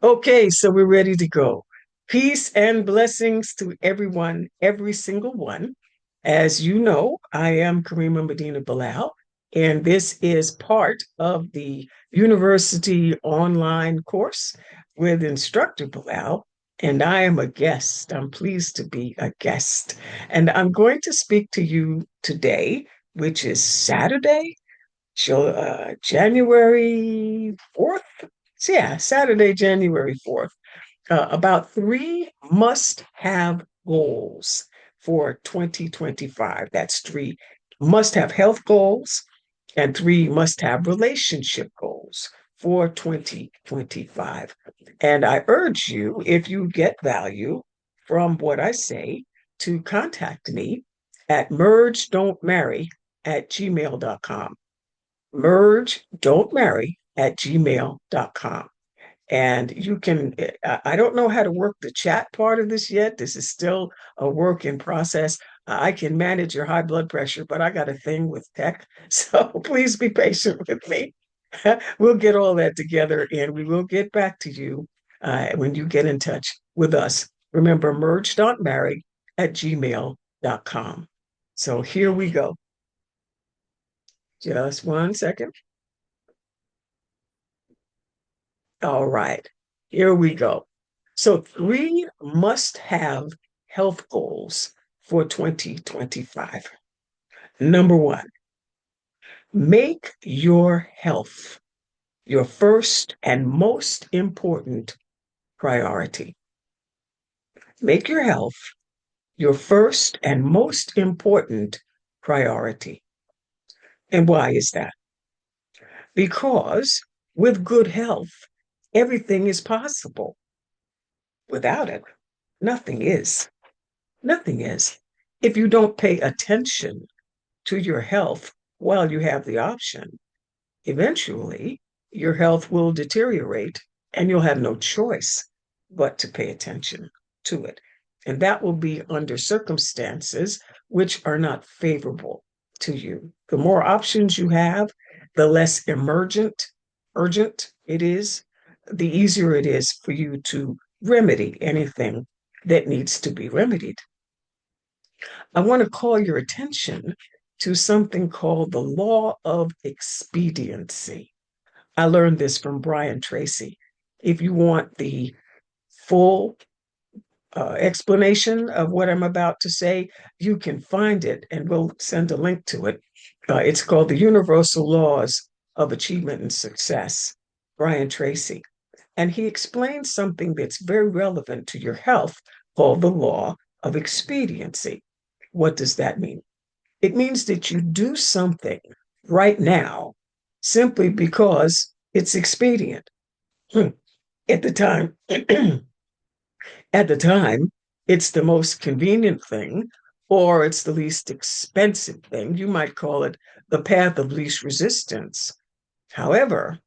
Okay, so we're ready to go. Peace and blessings to everyone, every single one. As you know, I am Kareema Medina Bilal, and this is part of the university online course with instructor Bilal. And I am a guest. I'm pleased to be a guest. And I'm going to speak to you today, which is Saturday, January 4th. Yeah, Saturday, January 4th, about three must have goals for 2025. That's three must have health goals and three must have relationship goals for 2025. And I urge you, if you get value from what I say, to contact me at mergedontmarry at gmail.com. Mergedontmarry at gmail.com. And you can, I don't know how to work the chat part of this yet. This is still a work in process. I can manage your high blood pressure, but I got a thing with tech. So please be patient with me. We'll get all that together and we will get back to you when you get in touch with us. Remember, merge.marry at gmail.com. So here we go. Just one second. All right, here we go. So, three must have health goals for 2025. Number one, make your health your first and most important priority. Make your health your first and most important priority. And why is that? Because with good health, everything is possible. Without it, nothing is. Nothing is. If you don't pay attention to your health while you have the option, eventually your health will deteriorate and you'll have no choice but to pay attention to it. And that will be under circumstances which are not favorable to you. The more options you have, the less urgent it is, the easier it is for you to remedy anything that needs to be remedied. I want to call your attention to something called the law of expediency. I learned this from Brian Tracy. If you want the full explanation of what I'm about to say, you can find it and we'll send a link to it. It's called the Universal Laws of Achievement and Success, Brian Tracy. And he explains something that's very relevant to your health called the law of expediency. What does that mean? It means that you do something right now simply because it's expedient. At the time, at the time, it's the most convenient thing, or it's the least expensive thing. You might call it the path of least resistance. However,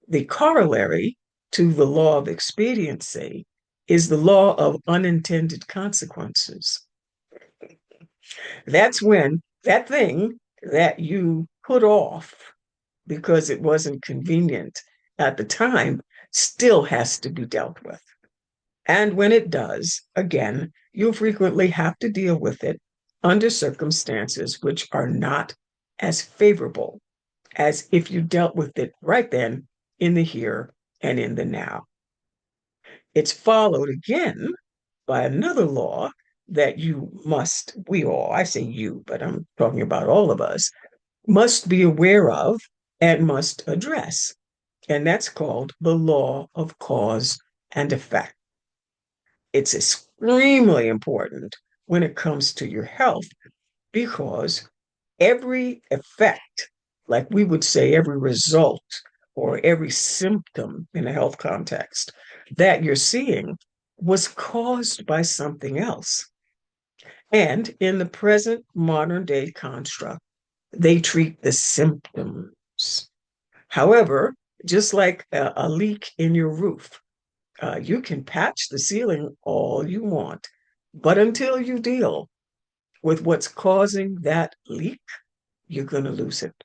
the corollary to the law of expediency is the law of unintended consequences. That's when that thing that you put off because it wasn't convenient at the time still has to be dealt with. And when it does, again, you'll frequently have to deal with it under circumstances which are not as favorable as if you dealt with it right then in the here and in the now. It's followed again by another law that we all, I say you, but I'm talking about all of us, must be aware of and must address. And that's called the law of cause and effect. It's extremely important when it comes to your health because every effect, like we would say, every result or every symptom in a health context that you're seeing was caused by something else. And in the present modern day construct, they treat the symptoms. However, just like a leak in your roof, you can patch the ceiling all you want, but until you deal with what's causing that leak, you're going to lose it.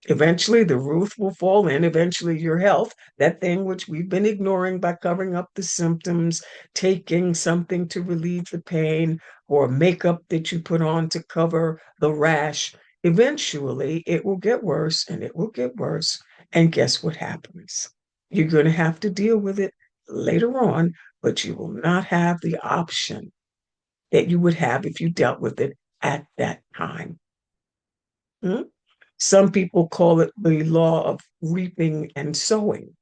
Eventually, the roof will fall in. Eventually, your health, that thing which we've been ignoring by covering up the symptoms, taking something to relieve the pain, or makeup that you put on to cover the rash, eventually it will get worse and it will get worse. And guess what happens? You're going to have to deal with it later on, but you will not have the option that you would have if you dealt with it at that time. Hmm? Some people call it the law of reaping and sowing.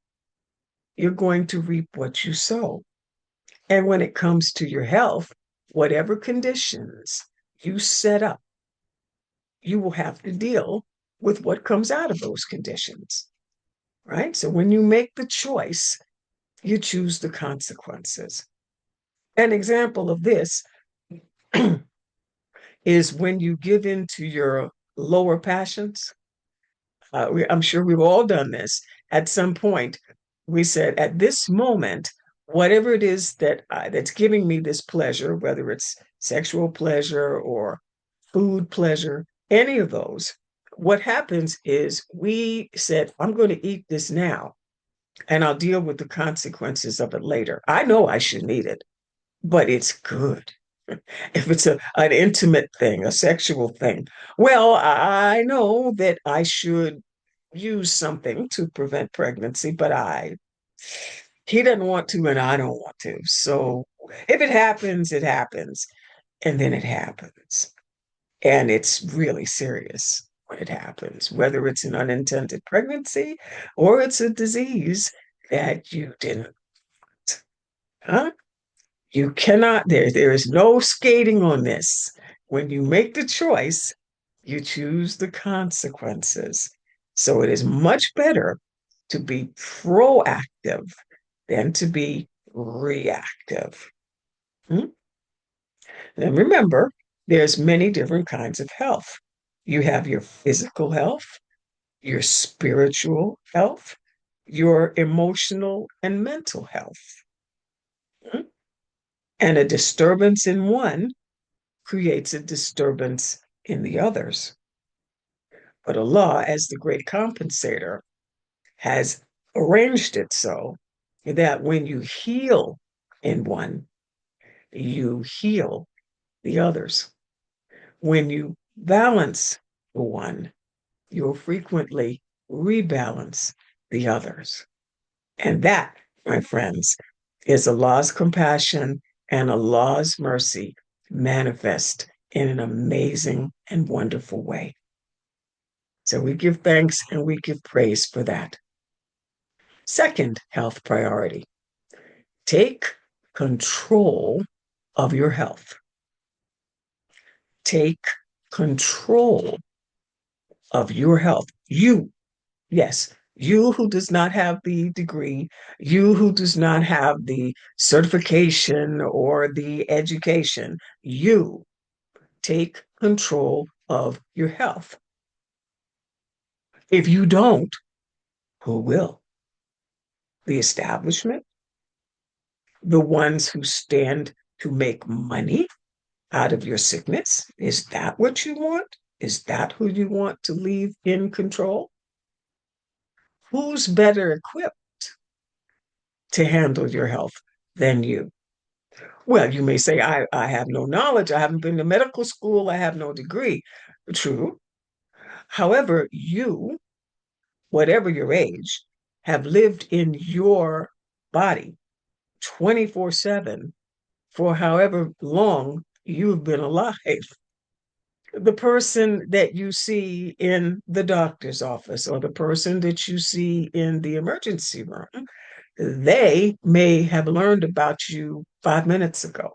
You're going to reap what you sow. And when it comes to your health, whatever conditions you set up, you will have to deal with what comes out of those conditions, right? So when you make the choice, you choose the consequences. An example of this is when you give in to your lower passions. I'm sure we've all done this at some point. We said, at this moment, whatever it is that's giving me this pleasure, whether it's sexual pleasure or food pleasure, any of those, what happens is we said, I'm going to eat this now, and I'll deal with the consequences of it later. I know I shouldn't eat it, but it's good. If it's an intimate thing, a sexual thing, well, I know that I should use something to prevent pregnancy, but he doesn't want to and I don't want to. So if it happens, it happens. And then it happens. And it's really serious when it happens, whether it's an unintended pregnancy or it's a disease that you didn't, huh? You cannot, there is no skating on this. When you make the choice, you choose the consequences. So it is much better to be proactive than to be reactive. Hmm? And remember, there's many different kinds of health. You have your physical health, your spiritual health, your emotional and mental health. Hmm? And a disturbance in one creates a disturbance in the others. But Allah, as the great compensator, has arranged it so that when you heal in one, you heal the others. When you balance the one, you'll frequently rebalance the others. And that, my friends, is Allah's compassion and Allah's mercy manifest in an amazing and wonderful way. So we give thanks and we give praise for that. Second health priority, take control of your health. Take control of your health. You, yes, you who does not have the degree, you who does not have the certification or the education, you take control of your health. If you don't, who will? The establishment, the ones who stand to make money out of your sickness? Is that what you want? Is that who you want to leave in control? Who's better equipped to handle your health than you? Well, you may say, I have no knowledge. I haven't been to medical school. I have no degree. True. However, you, whatever your age, have lived in your body 24/7 for however long you've been alive. The person that you see in the doctor's office or the person that you see in the emergency room, they may have learned about you 5 minutes ago.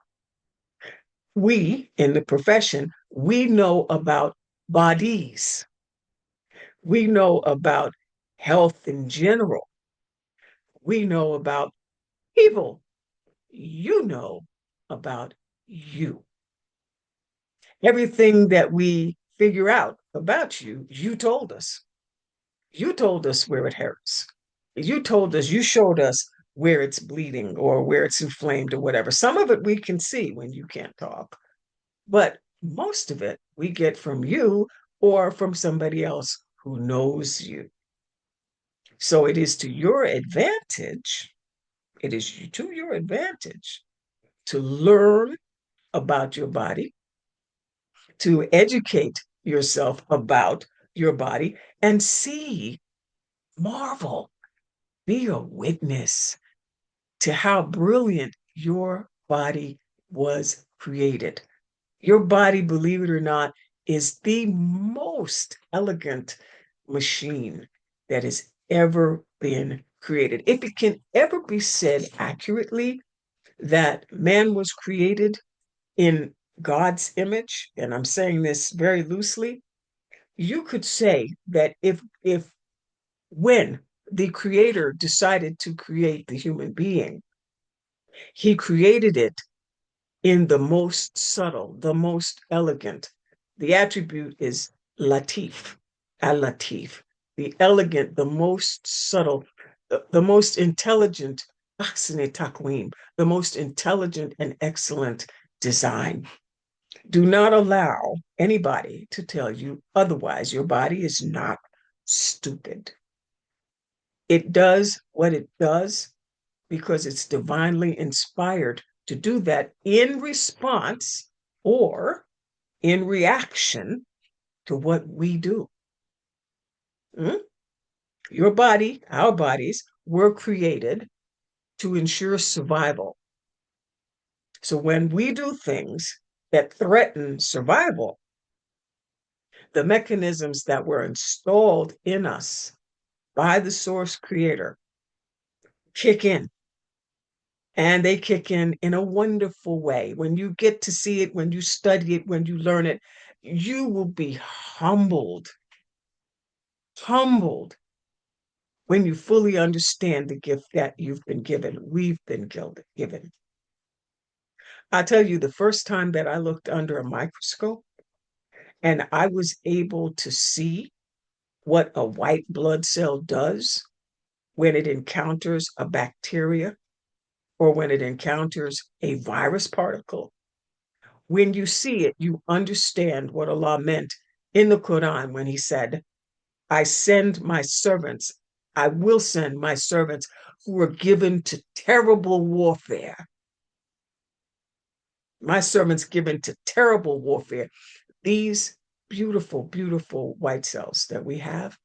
We in the profession, we know about bodies, we know about health in general, we know about people, you know about you. Everything that we figure out about you, you told us. You told us where it hurts. You told us, you showed us where it's bleeding or where it's inflamed or whatever. Some of it we can see when you can't talk, but most of it we get from you or from somebody else who knows you. So it is to your advantage, it is to your advantage to learn about your body, to educate yourself about your body, and see, marvel, be a witness to how brilliant your body was created. Your body, believe it or not, is the most elegant machine that has ever been created. If it can ever be said accurately that man was created in God's image, and I'm saying this very loosely, you could say that if when the creator decided to create the human being, he created it in the most subtle, the most elegant. The attribute is latif, al latif, the elegant, the most subtle, the most intelligent, ahsane takwim, the most intelligent and excellent design. Do not allow anybody to tell you otherwise. Your body is not stupid. It does what it does because it's divinely inspired to do that in response or in reaction to what we do. Mm? Your body, our bodies, were created to ensure survival. So when we do things that threaten survival, the mechanisms that were installed in us by the source creator kick in. And they kick in a wonderful way. When you get to see it, when you study it, when you learn it, you will be humbled when you fully understand the gift that you've been given, we've been given. I tell you, the first time that I looked under a microscope and I was able to see what a white blood cell does when it encounters a bacteria or when it encounters a virus particle, when you see it, you understand what Allah meant in the Quran when He said, I will send my servants who are given to terrible warfare. My servants given to terrible warfare. These beautiful, beautiful white cells that we have,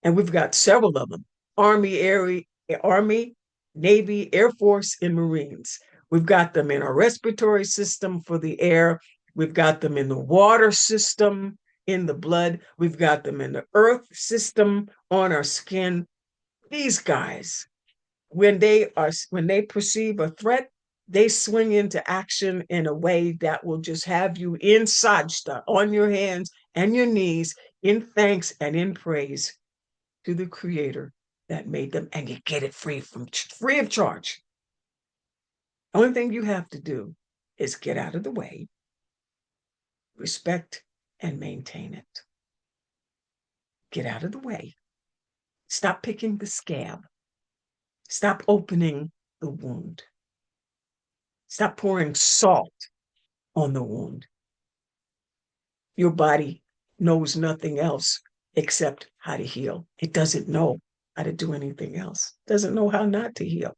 and we've got several of them. Army, Navy, Air Force, and Marines. We've got them in our respiratory system for the air. We've got them in the water system, in the blood. We've got them in the earth system, on our skin. These guys, when they perceive a threat, they swing into action in a way that will just have you in sajda, on your hands and your knees, in thanks and in praise to the creator that made them, and you get it free of charge. Only thing you have to do is get out of the way, respect and maintain it. Get out of the way. Stop picking the scab. Stop opening the wound. Stop pouring salt on the wound. Your body knows nothing else except how to heal. It doesn't know how to do anything else. It doesn't know how not to heal.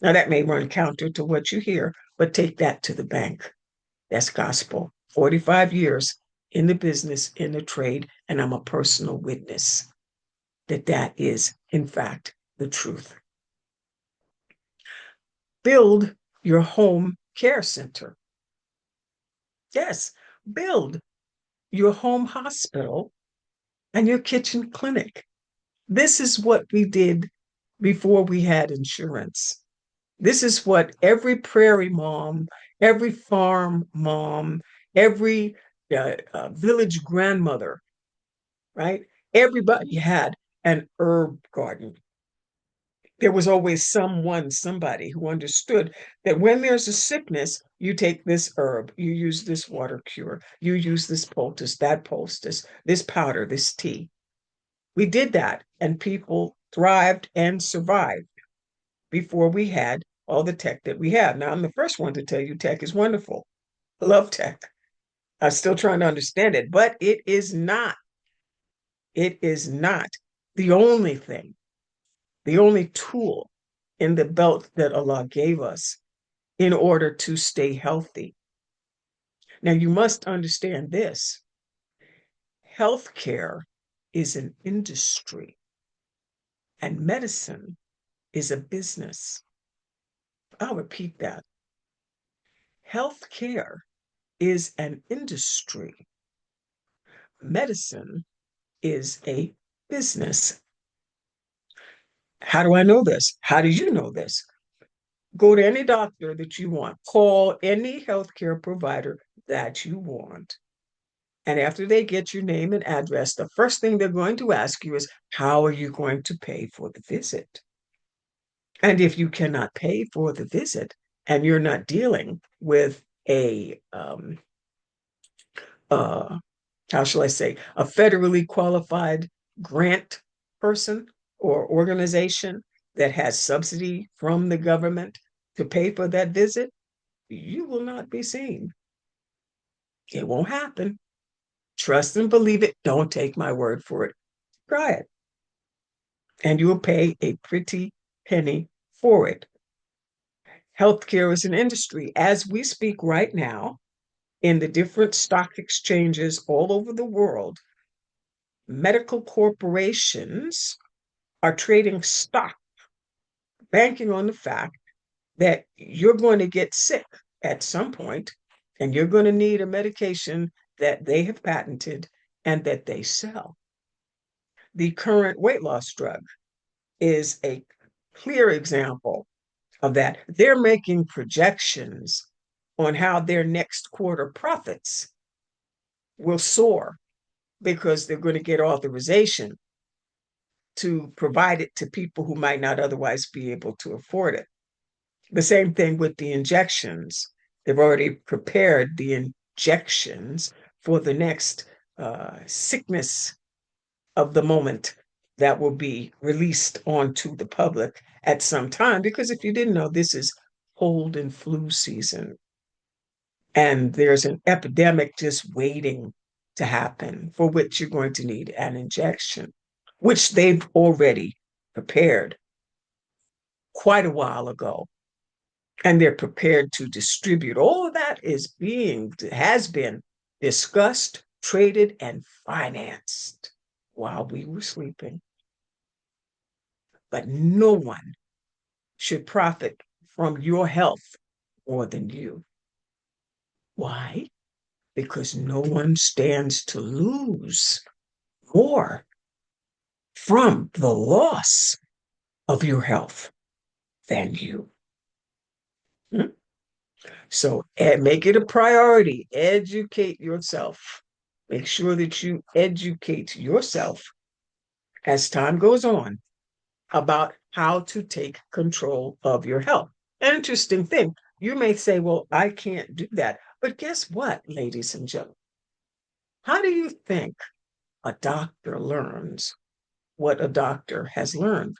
Now, that may run counter to what you hear, but take that to the bank. That's gospel. 45 years in the business, in the trade, and I'm a personal witness that that is, in fact, the truth. Build your home care center. Yes, build your home hospital and your kitchen clinic. This is what we did before we had insurance. This is what every prairie mom, every farm mom, every village grandmother, right? Everybody had an herb garden. There was always somebody who understood that when there's a sickness, you take this herb, you use this water cure, you use this poultice, that poultice, this powder, this tea. We did that, and people thrived and survived before we had all the tech that we have. Now, I'm the first one to tell you tech is wonderful. I love tech. I'm still trying to understand it, but it is not it is not the only thing, the only tool in the belt that Allah gave us in order to stay healthy. Now, you must understand this: healthcare is an industry and medicine is a business. I'll repeat that. Healthcare is an industry, medicine is a business. How do I know this? How do you know this? Go to any doctor that you want, call any healthcare provider that you want. And after they get your name and address, the first thing they're going to ask you is, how are you going to pay for the visit? And if you cannot pay for the visit and you're not dealing with uh, how shall I say, a federally qualified grant person or organization that has subsidy from the government to pay for that visit, you will not be seen. It won't happen. Trust and believe it. Don't take my word for it. Try it. And you will pay a pretty penny for it. Healthcare is an industry. As we speak right now, in the different stock exchanges all over the world, medical corporations are trading stock, banking on the fact that you're going to get sick at some point and you're going to need a medication that they have patented and that they sell. The current weight loss drug is a clear example of that. They're making projections on how their next quarter profits will soar because they're going to get authorization to provide it to people who might not otherwise be able to afford it. The same thing with the injections. They've already prepared the injections for the next sickness of the moment that will be released onto the public at some time. Because if you didn't know, this is cold and flu season. And there's an epidemic just waiting to happen for which you're going to need an injection, which they've already prepared quite a while ago. And they're prepared to distribute. All of that has been discussed, traded, and financed while we were sleeping. But no one should profit from your health more than you. Why? Because no one stands to lose more from the loss of your health than you. Hmm? So make it a priority. Educate yourself. Make sure that you educate yourself as time goes on about how to take control of your health. Interesting thing. You may say, well, I can't do that. But guess what, ladies and gentlemen? How do you think a doctor learns what a doctor has learned?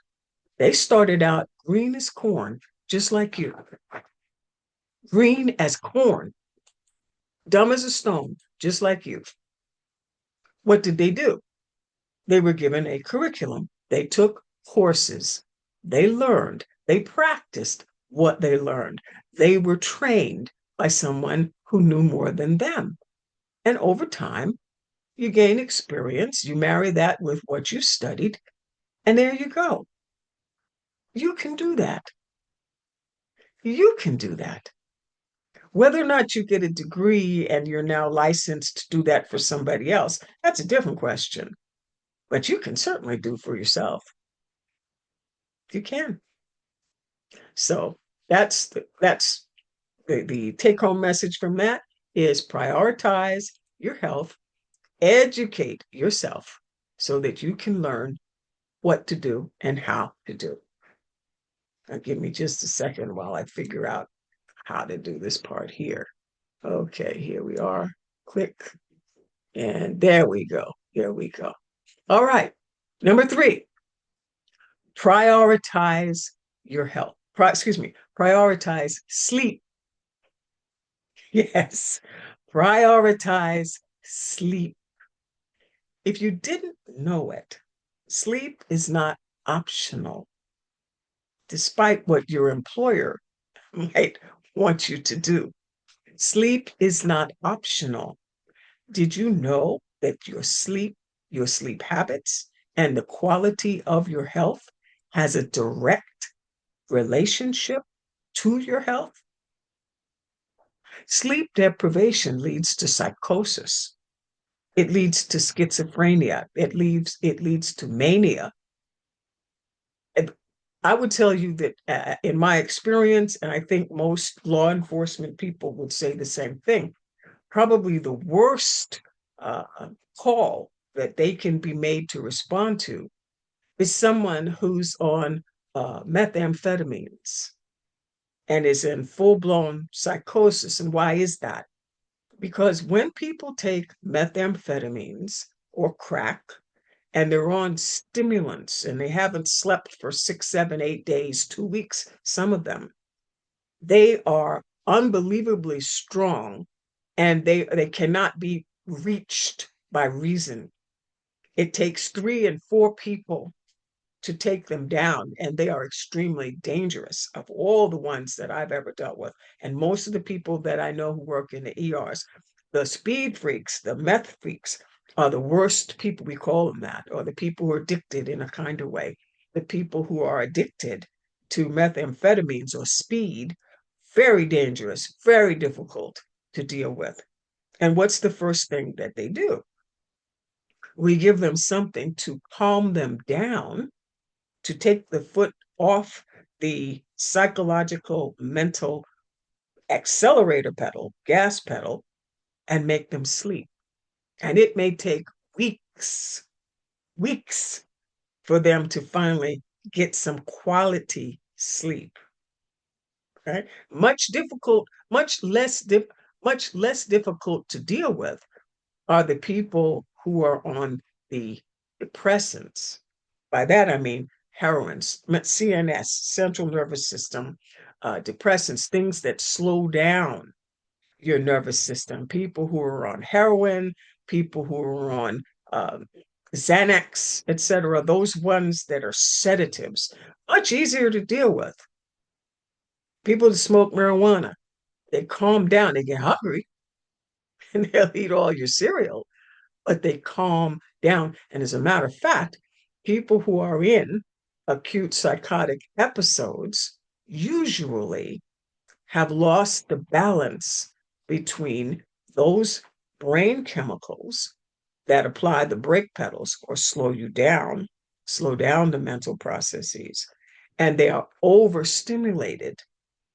They started out green as corn, just like you. Green as corn, dumb as a stone, just like you. What did they do? They were given a curriculum. They took courses. They learned. They practiced what they learned. They were trained by someone who knew more than them. And over time, you gain experience. You marry that with what you studied, and there you go. You can do that. You can do that. Whether or not you get a degree and you're now licensed to do that for somebody else, that's a different question. But you can certainly do for yourself. You can. So that's the take home message from that is prioritize your health, educate yourself so that you can learn what to do and how to do. Now, give me just a second while I figure out how to do this part here. Okay, here we are. Click. And there we go. There we go. All right. Number 3, prioritize your health. Prioritize sleep. Yes, prioritize sleep. If you didn't know it, sleep is not optional, despite what your employer might want you to do. Sleep is not optional. Did you know that your sleep habits, and the quality of your health has a direct relationship to your health? Sleep deprivation leads to psychosis. It leads to schizophrenia. It leads to mania. And I would tell you that in my experience, and I think most law enforcement people would say the same thing, probably the worst uh, call that they can be made to respond to is someone who's on methamphetamines and is in full blown psychosis. And why is that? Because when people take methamphetamines or crack and they're on stimulants and they haven't slept for 6, 7, 8 days, 2 weeks, some of them, they are unbelievably strong and they cannot be reached by reason. It takes 3 and 4 people to take them down, and they are extremely dangerous of all the ones that I've ever dealt with. And most of the people that I know who work in the ERs, the speed freaks, the meth freaks, are the worst people, we call them that, or the people who are addicted in a kind of way. The people who are addicted to methamphetamines or speed, very dangerous, very difficult to deal with. And what's the first thing that they do? We give them something to calm them down, to take the foot off the psychological, mental accelerator pedal, gas pedal, and make them sleep. And it may take weeks, weeks for them to finally get some quality sleep. Right? Much less difficult to deal with are the people who are on the depressants. By that, I mean heroines, CNS, central nervous system, depressants, things that slow down your nervous system. People who are on heroin, people who are on um, Xanax, etc. Those ones that are sedatives, much easier to deal with. People that smoke marijuana, they calm down, they get hungry, and they'll eat all your cereal, but they calm down. And as a matter of fact, people who are in acute psychotic episodes usually have lost the balance between those brain chemicals that apply the brake pedals or slow down the mental processes, and they are overstimulated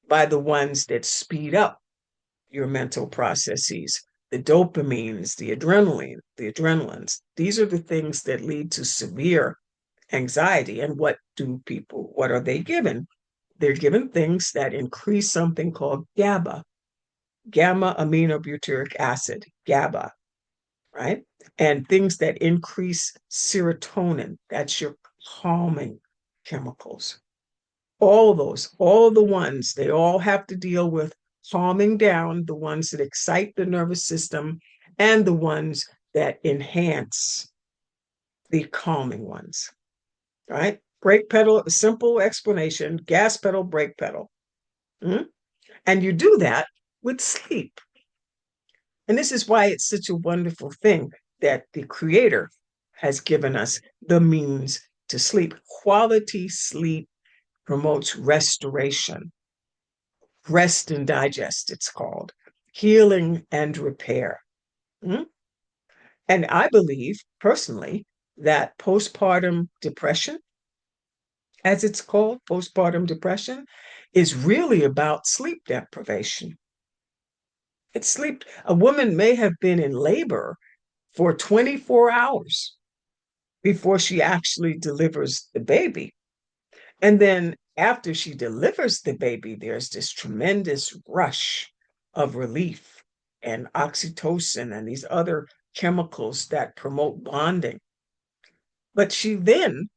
by the ones that speed up your mental processes, the dopamines, the adrenalines. These are the things that lead to severe anxiety. And what are they given? They're given things that increase something called GABA, gamma aminobutyric acid, GABA, right? And things that increase serotonin, that's your calming chemicals. All of those, all the ones, they all have to deal with calming down, the ones that excite the nervous system and the ones that enhance the calming ones, right? Brake pedal, simple explanation, gas pedal, brake pedal. Mm? And you do that with sleep. And this is why it's such a wonderful thing that the Creator has given us the means to sleep. Quality sleep promotes restoration, rest and digest, it's called, healing and repair. Mm? And I believe personally that postpartum depression, as it's called, postpartum depression, is really about sleep deprivation. It's sleep. A woman may have been in labor for 24 hours before she actually delivers the baby. And then after she delivers the baby, there's this tremendous rush of relief and oxytocin and these other chemicals that promote bonding. But she then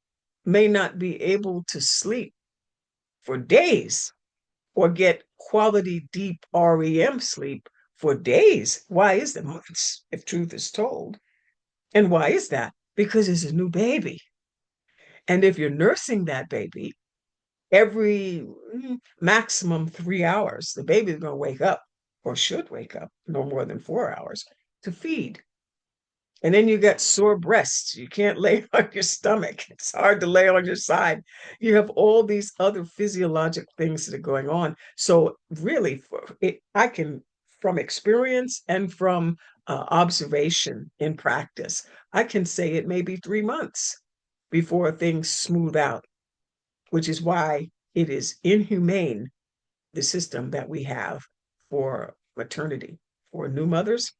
may not be able to sleep for days or get quality deep REM sleep for days. Why is that? Months, if truth is told. And why is that? Because it's a new baby. And if you're nursing that baby every maximum 3 hours, the baby's going to wake up or should wake up no more than 4 hours to feed. And then you get sore breasts. You can't lay on your stomach. It's hard to lay on your side. You have all these other physiologic things that are going on. So, really, I can, from experience and from observation in practice, I can say it may be 3 months before things smooth out, which is why it is inhumane, the system that we have for maternity for new mothers.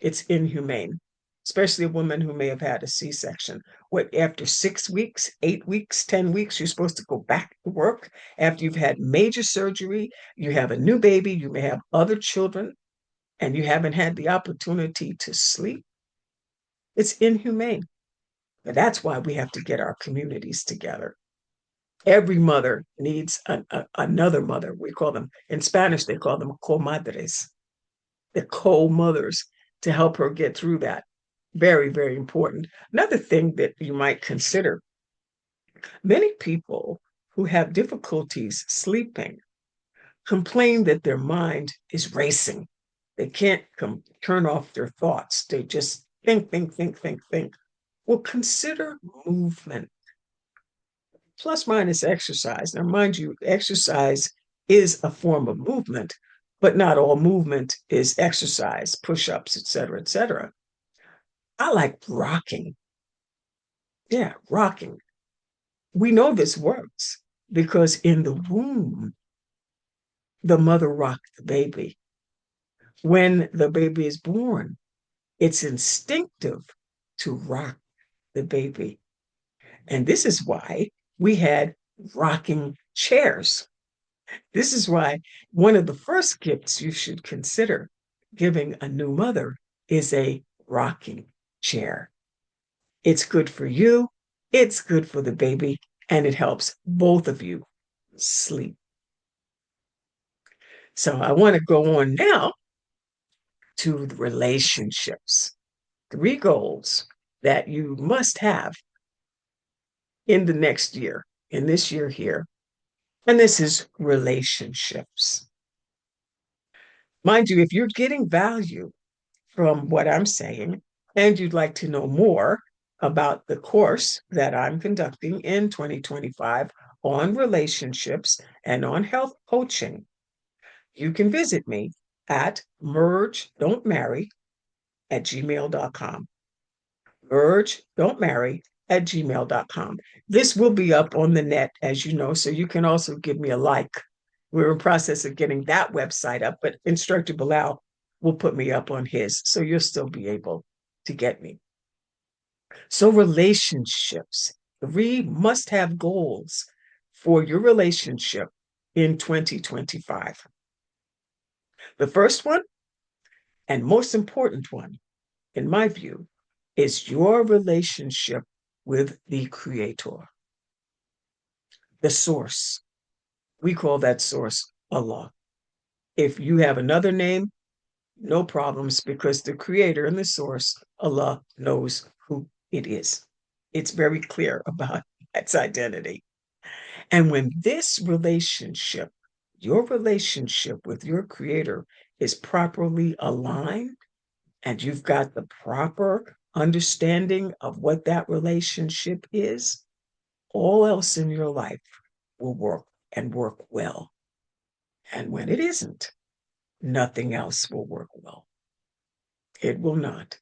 It's inhumane, especially a woman who may have had a C-section. What, after 6 weeks, 8 weeks, 10 weeks, you're supposed to go back to work after you've had major surgery, you have a new baby, you may have other children, and you haven't had the opportunity to sleep. It's inhumane. But that's why we have to get our communities together. Every mother needs another mother. We call them, in Spanish, they call them comadres, the co-mothers, to help her get through that. Very, very important. Another thing that you might consider, many people who have difficulties sleeping complain that their mind is racing. They can't turn off their thoughts. They just think, think, think, think, think. Well, consider movement, plus minus exercise. Now, mind you, exercise is a form of movement, but not all movement is exercise, push-ups, et cetera, et cetera. I like rocking. Yeah, rocking. We know this works because in the womb, the mother rocked the baby. When the baby is born, it's instinctive to rock the baby. And this is why we had rocking chairs. This is why one of the first gifts you should consider giving a new mother is a rocking chair. It's good for you, it's good for the baby, and it helps both of you sleep. So I want to go on now to the relationships. 3 goals that you must have in the next year, in this year here. And this is relationships. Mind you, if you're getting value from what I'm saying and you'd like to know more about the course that I'm conducting in 2025 on relationships and on health coaching, you can visit me at mergedontmarry at gmail.com. Mergedontmarry at gmail.com. This will be up on the net, as you know, so you can also give me a like. We're in process of getting that website up, but Instructor Bilal will put me up on his, so you'll still be able to get me. So relationships, 3 must-have goals for your relationship in 2025. The first one, and most important one, in my view, is your relationship with the Creator, the source. We call that source Allah. If you have another name, no problems, because the Creator and the source, Allah, knows who it is. It's very clear about its identity. And when this relationship, your relationship with your Creator, is properly aligned, and you've got the proper understanding of what that relationship is, all else in your life will work and work well. And when it isn't, nothing else will work well. It will not.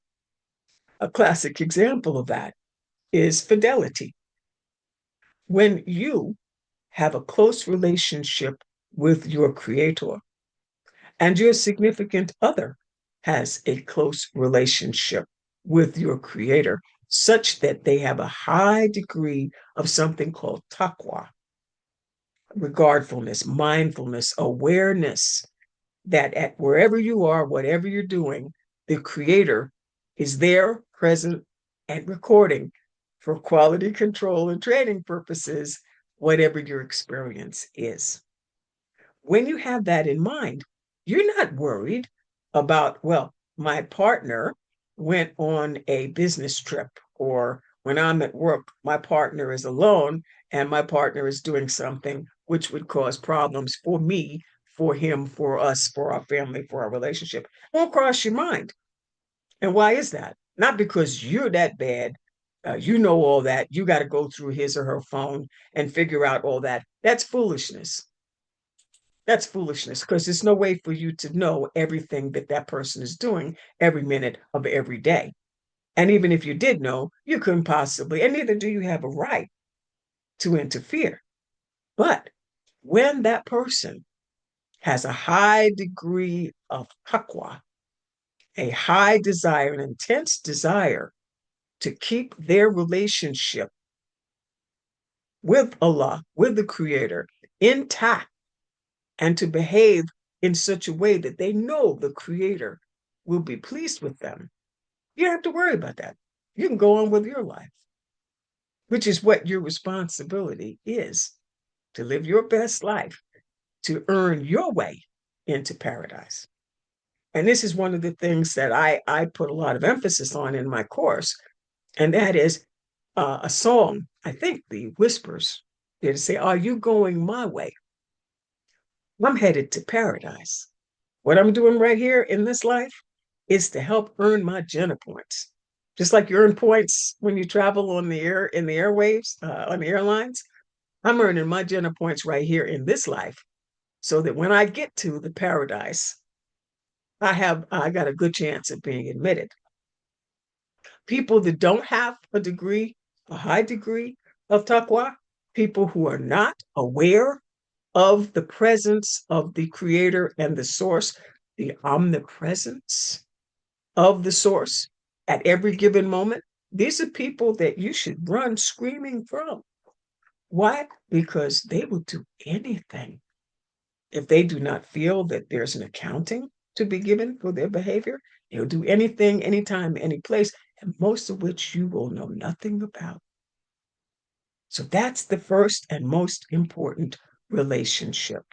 A classic example of that is fidelity. When you have a close relationship with your Creator and your significant other has a close relationship with your Creator, such that they have a high degree of something called taqwa, regardfulness, mindfulness, awareness, that at wherever you are, whatever you're doing, the Creator is there, present, and recording for quality control and training purposes, whatever your experience is. When you have that in mind, you're not worried about, well, my partner went on a business trip, or when I'm at work, my partner is alone and my partner is doing something which would cause problems for me, for him, for us, for our family, for our relationship. Won't cross your mind. And why is that? Not because you're that bad. You know all that. You got to go through his or her phone and figure out all that. That's foolishness. That's foolishness because there's no way for you to know everything that that person is doing every minute of every day. And even if you did know, you couldn't possibly, and neither do you have a right to interfere. But when that person has a high degree of taqwa, a high desire, an intense desire to keep their relationship with Allah, with the Creator, intact, and to behave in such a way that they know the Creator will be pleased with them, you don't have to worry about that. You can go on with your life, which is what your responsibility is, to live your best life, to earn your way into paradise. And this is one of the things that I put a lot of emphasis on in my course, and that is a song. I think the Whispers, they say, "Are you going my way? I'm headed to paradise. What I'm doing right here in this life is to help earn my Jenna points. Just like you earn points when you travel on the air in the airwaves on the airlines, I'm earning my Jenna points right here in this life, so that when I get to the paradise, I got a good chance of being admitted. People that don't have a degree, a high degree of taqwa, people who are not aware of the presence of the creator and the source, the omnipresence of the source at every given moment, these are people that you should run screaming from. Why? Because they will do anything if they do not feel that there's an accounting to be given for their behavior. They'll do anything, anytime, any place, and most of which you will know nothing about. So that's the first and most important relationship,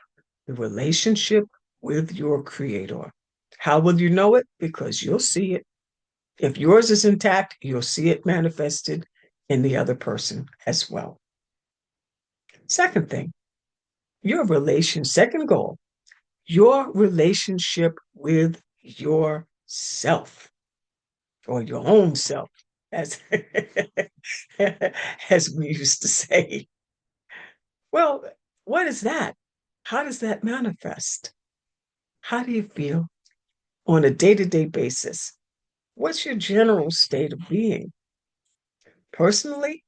the relationship with your creator. How will you know it? Because you'll see it. If yours is intact, you'll see it manifested in the other person as well. Second thing, second goal, your relationship with yourself, or your own self, as, as we used to say. Well, what is that? How does that manifest? How do you feel on a day to day basis? What's your general state of being? Personally,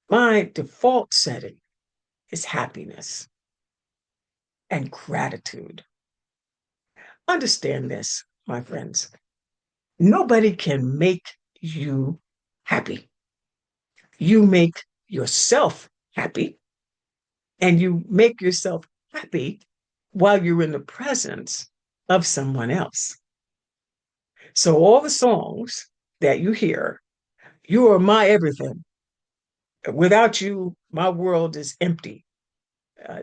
my default setting is happiness and gratitude. Understand this, my friends. Nobody can make you happy. You make yourself happy, and you make yourself happy while you're in the presence of someone else. So, all the songs that you hear, you are my everything. Without you, my world is empty.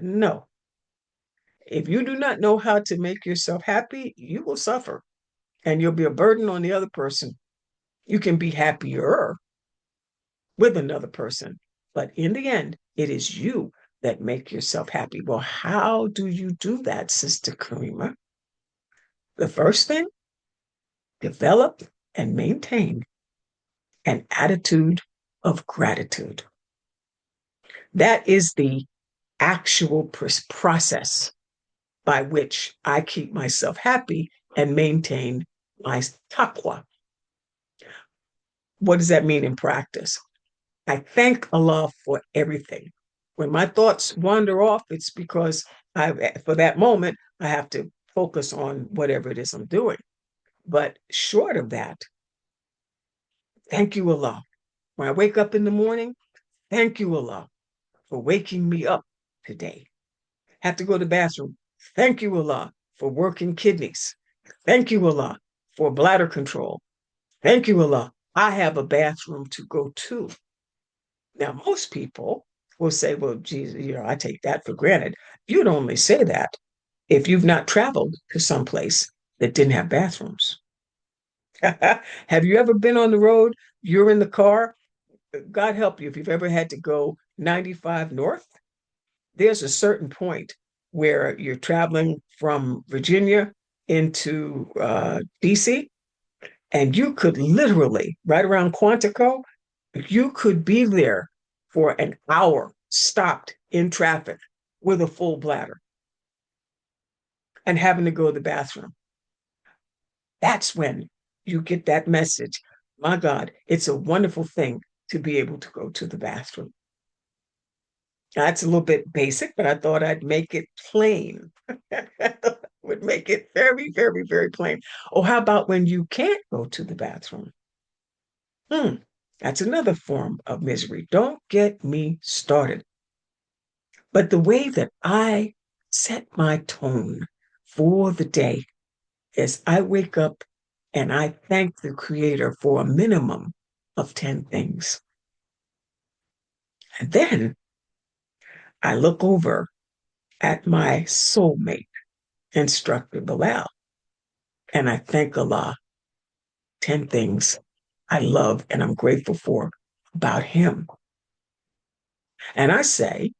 No. If you do not know how to make yourself happy, you will suffer and you'll be a burden on the other person. You can be happier with another person, but in the end, it is you that make yourself happy. Well, how do you do that, Sister Kareema? The first thing, develop and maintain an attitude of gratitude. That is the actual process by which I keep myself happy and maintain my taqwa. What does that mean in practice? I thank Allah for everything. When my thoughts wander off, it's because for that moment, I have to focus on whatever it is I'm doing. But short of that, thank you, Allah. When I wake up in the morning, thank you, Allah, for waking me up today. Have to go to the bathroom. Thank you, Allah, for working kidneys. Thank you, Allah, for bladder control. Thank you, Allah. I have a bathroom to go to. Now, most people will say, well, geez, I take that for granted. You'd only say that if you've not traveled to some place that didn't have bathrooms. Have you ever been on the road? You're in the car. God help you if you've ever had to go 95 north. There's a certain point where you're traveling from Virginia into DC, and you could literally, right around Quantico, you could be there for an hour stopped in traffic with a full bladder and having to go to the bathroom. That's when you get that message. My God, it's a wonderful thing to be able to go to the bathroom. That's a little bit basic, but I thought I'd make it plain. I thought I would make it very, very, very plain. Oh, how about when you can't go to the bathroom? Hmm, that's another form of misery. Don't get me started. But the way that I set my tone for the day is I wake up and I thank the Creator for a minimum of 10 things. And then I look over at my soulmate, Instructor Bilal, and I thank Allah 10 things I love and I'm grateful for about him. And I say,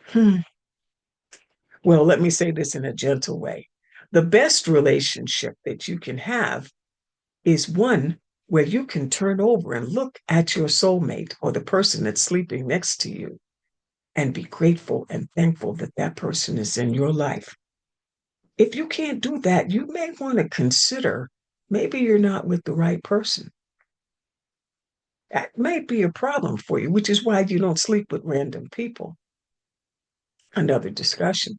hmm, well, let me say this in a gentle way. The best relationship that you can have is one where you can turn over and look at your soulmate or the person that's sleeping next to you and be grateful and thankful that that person is in your life. If you can't do that, you may want to consider maybe you're not with the right person. That may be a problem for you, which is why you don't sleep with random people. Another discussion.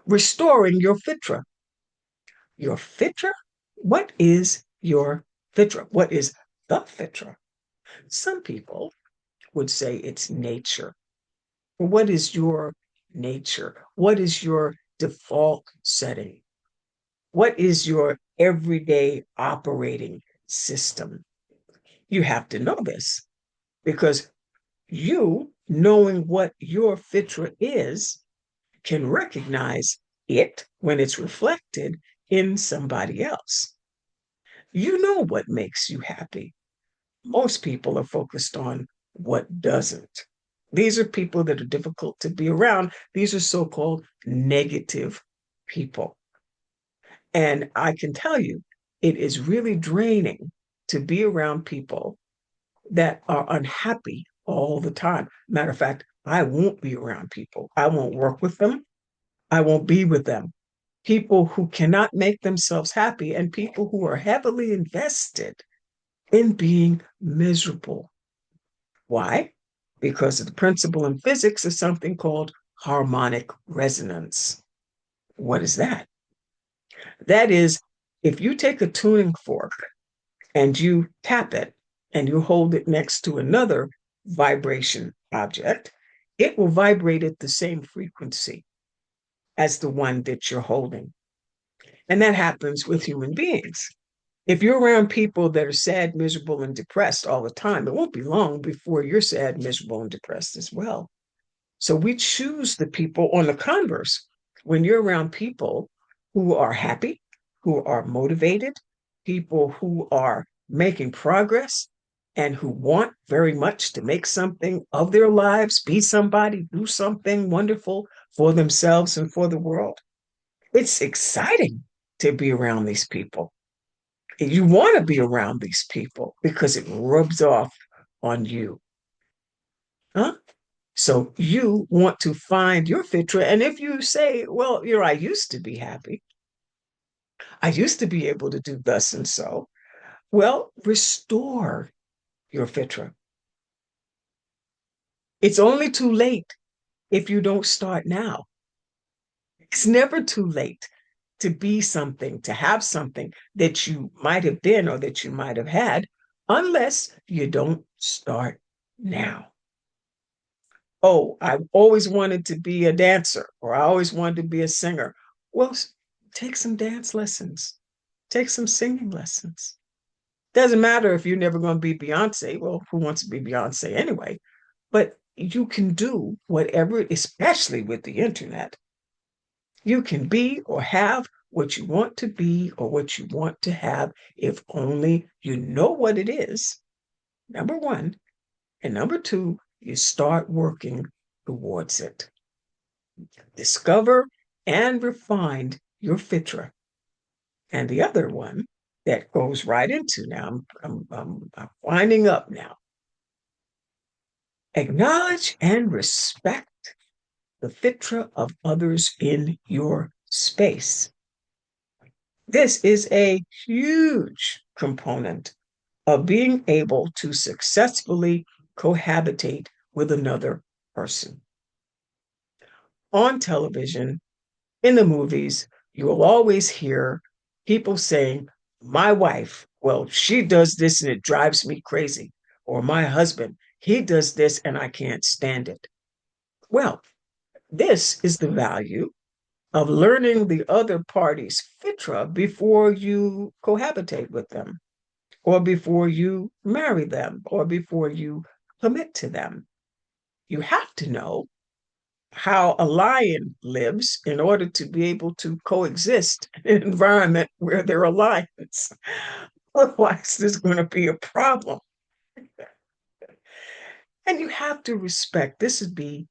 Restoring your fitra. Your fitra? What is your fitra? What is the fitra? Some people would say it's nature. What is your nature? What is your default setting? What is your everyday operating system? You have to know this because you, knowing what your fitra is, can recognize it when it's reflected in somebody else. You know what makes you happy. Most people are focused on what doesn't. These are people that are difficult to be around. These are so called negative people. And I can tell you, it is really draining to be around people that are unhappy all the time. Matter of fact, I won't be around people. I won't work with them. I won't be with them. People who cannot make themselves happy and people who are heavily invested in being miserable. Why? Because of the principle in physics of something called harmonic resonance. What is that? That is, if you take a tuning fork and you tap it and you hold it next to another vibration object, it will vibrate at the same frequency as the one that you're holding. And that happens with human beings. If you're around people that are sad, miserable, and depressed all the time, it won't be long before you're sad, miserable, and depressed as well. So we choose the people on the converse. When you're around people who are happy, who are motivated, people who are making progress, and who want very much to make something of their lives, be somebody, do something wonderful for themselves and for the world, it's exciting to be around these people. You want to be around these people because it rubs off on you. Huh? So you want to find your fitra. And if you say, well, I used to be happy, I used to be able to do thus and so, well, restore your fitra. It's only too late if you don't start now. It's never too late to be something, to have something that you might have been or that you might have had, unless you don't start now. Oh, I always wanted to be a dancer or I always wanted to be a singer. Well, take some dance lessons, take some singing lessons. Doesn't matter if you're never going to be Beyonce. Well, who wants to be Beyonce anyway? But you can do whatever, especially with the internet. You can be or have what you want to be or what you want to have if only you know what it is, number one. And number two, you start working towards it. Discover and refine your fitra. And the other one that goes right into now, I'm winding up now. Acknowledge and respect the fitra of others in your space. This is a huge component of being able to successfully cohabitate with another person. On television, in the movies, you will always hear people saying, my wife, well, she does this and it drives me crazy. Or my husband, he does this and I can't stand it. Well, this is the value of learning the other party's fitra before you cohabitate with them, or before you marry them, or before you commit to them. You have to know how a lion lives in order to be able to coexist in an environment where there are lions. Otherwise, there's going to be a problem. And you have to respect, this would be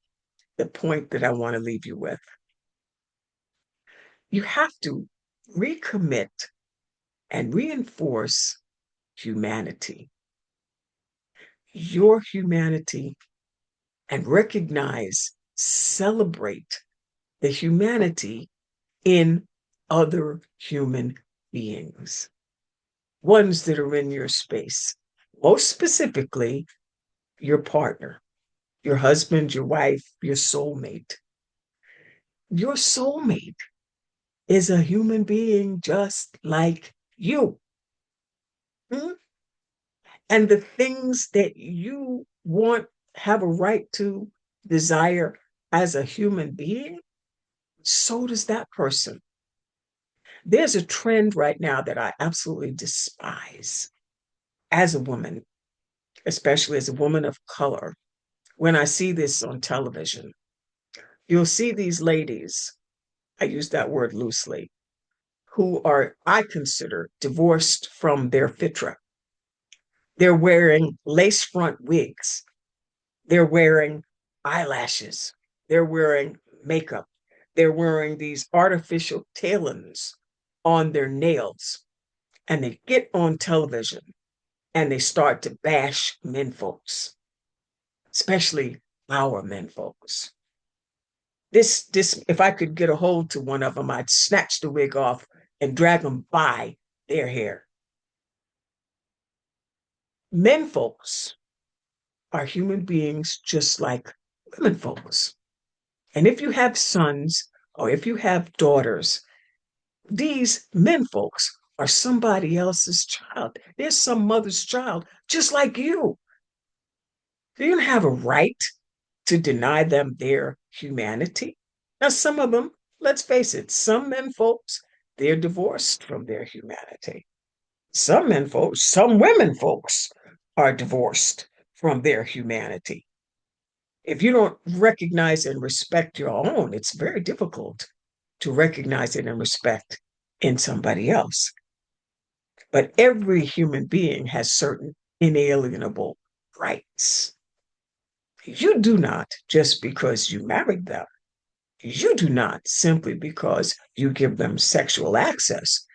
the point that I want to leave you with. You have to recommit and reinforce humanity, your humanity, and recognize, celebrate the humanity in other human beings, ones that are in your space, most specifically, your partner, your husband, your wife, your soulmate. Your soulmate is a human being just like you. Hmm? And the things that you want, have a right to desire as a human being, so does that person. There's a trend right now that I absolutely despise as a woman, especially as a woman of color. When I see this on television, you'll see these ladies, I use that word loosely, who are, I consider, divorced from their fitra. They're wearing lace front wigs. They're wearing eyelashes. They're wearing makeup. They're wearing these artificial tailings on their nails. And they get on television and they start to bash men folks, especially our men folks. This, if I could get a hold to one of them, I'd snatch the wig off and drag them by their hair. Men folks are human beings just like women folks. And if you have sons or if you have daughters, these men folks are somebody else's child. They're some mother's child, just like you. You don't have a right to deny them their humanity. Now, some of them, let's face it, some men folks, they're divorced from their humanity. Some men folks, some women folks are divorced from their humanity. If you don't recognize and respect your own, it's very difficult to recognize it and respect in somebody else. But every human being has certain inalienable rights. You do not, just because you married them, you do not, simply because you give them sexual access,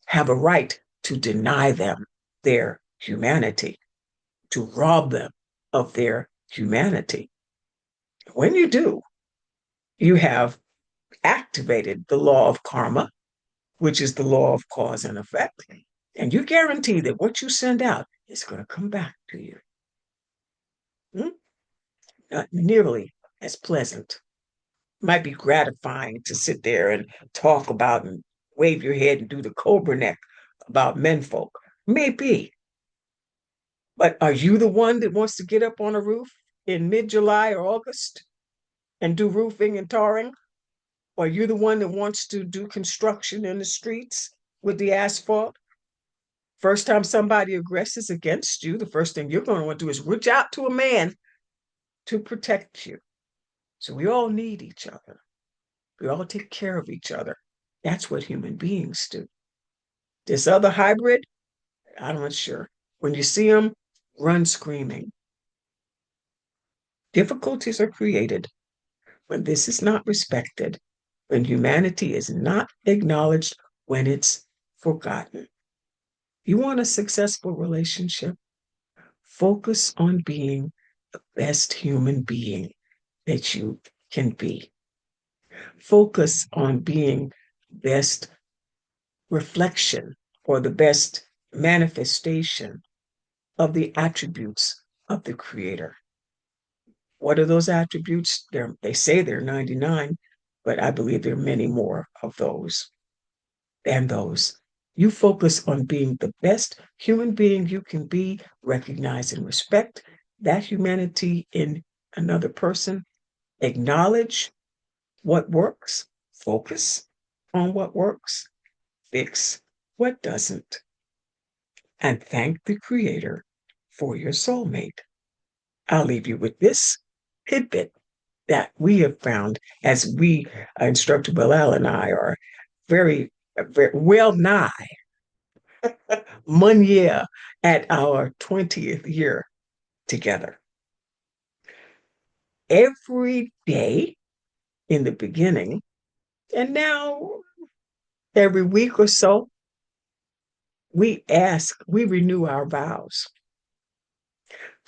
have a right to deny them their humanity, to rob them of their humanity. When you do, you have activated the law of karma, which is the law of cause and effect. And you guarantee that what you send out is going to come back to you. Hmm? Not nearly as pleasant. Might be gratifying to sit there and talk about and wave your head and do the cobra neck about menfolk. Maybe. But are you the one that wants to get up on a roof in mid-July or August and do roofing and tarring? Or are you the one that wants to do construction in the streets with the asphalt? First time somebody aggresses against you, the first thing you're going to want to do is reach out to a man to protect you. So we all need each other. We all take care of each other. That's what human beings do. This other hybrid, I'm not sure. When you see them, run screaming. Difficulties are created when this is not respected, when humanity is not acknowledged, when it's forgotten. You want a successful relationship? Focus on being the best human being that you can be. Focus on being best reflection or the best manifestation of the attributes of the Creator. What are those attributes? They say they're 99, but I believe there are many more of those than those. You focus on being the best human being you can be, recognize and respect that humanity in another person, acknowledge what works, focus on what works, fix what doesn't, and thank the Creator for your soulmate. I'll leave you with this tidbit that we have found as we, Instructor Bilal and I, are very well nigh 1 year at our 20th year together. Every day in the beginning, and now every week or so, we renew our vows.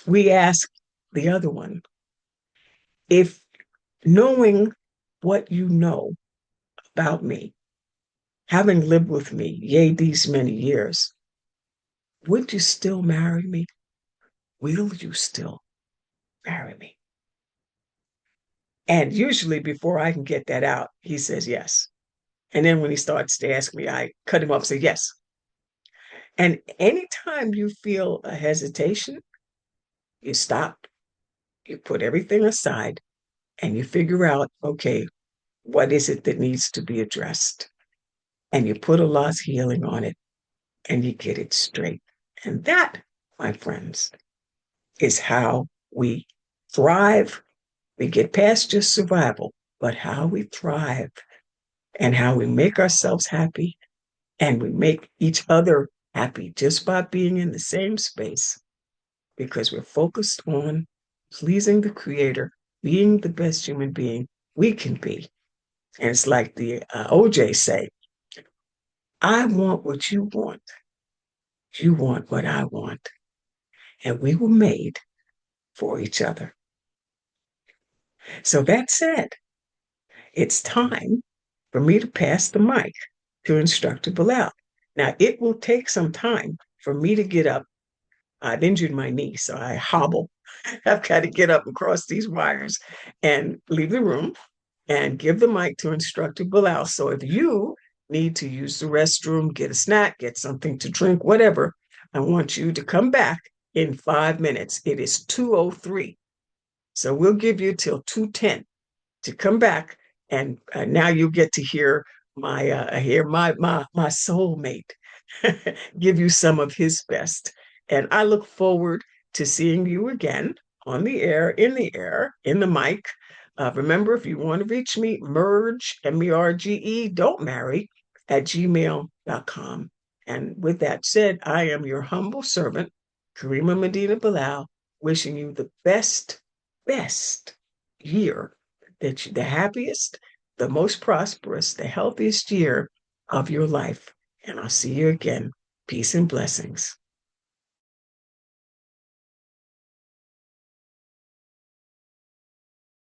We ask the other one, if knowing what you know about me, having lived with me, yea, these many years, would you still marry me? Will you still marry me? And usually before I can get that out, he says yes. And then when he starts to ask me, I cut him off and say yes. And anytime you feel a hesitation, you stop, you put everything aside, and you figure out, okay, what is it that needs to be addressed? And you put Allah's healing on it and you get it straight. And that, my friends, is how we thrive. We get past just survival, but how we thrive and how we make ourselves happy and we make each other happy just by being in the same space because we're focused on pleasing the Creator, being the best human being we can be. And it's like the OJ say, I want what you want. You want what I want. And we were made for each other. So that said, it's time for me to pass the mic to Instructor Bilal. Now, it will take some time for me to get up. I've injured my knee, so I hobble. I've got to get up and cross these wires and leave the room and give the mic to Instructor Bilal. So if you need to use the restroom, get a snack, get something to drink, whatever, I want you to come back in 5 minutes. It is 2:03. So we'll give you till 2:10 to come back, and now you'll get to hear my soulmate give you some of his best. And I look forward to seeing you again on the air, in the mic. Remember, if you want to reach me, merge, don't marry, at gmail.com. And with that said, I am your humble servant, Kareema Medina Bilal, wishing you the best year, the happiest, the most prosperous, the healthiest year of your life. And I'll see you again. Peace and blessings.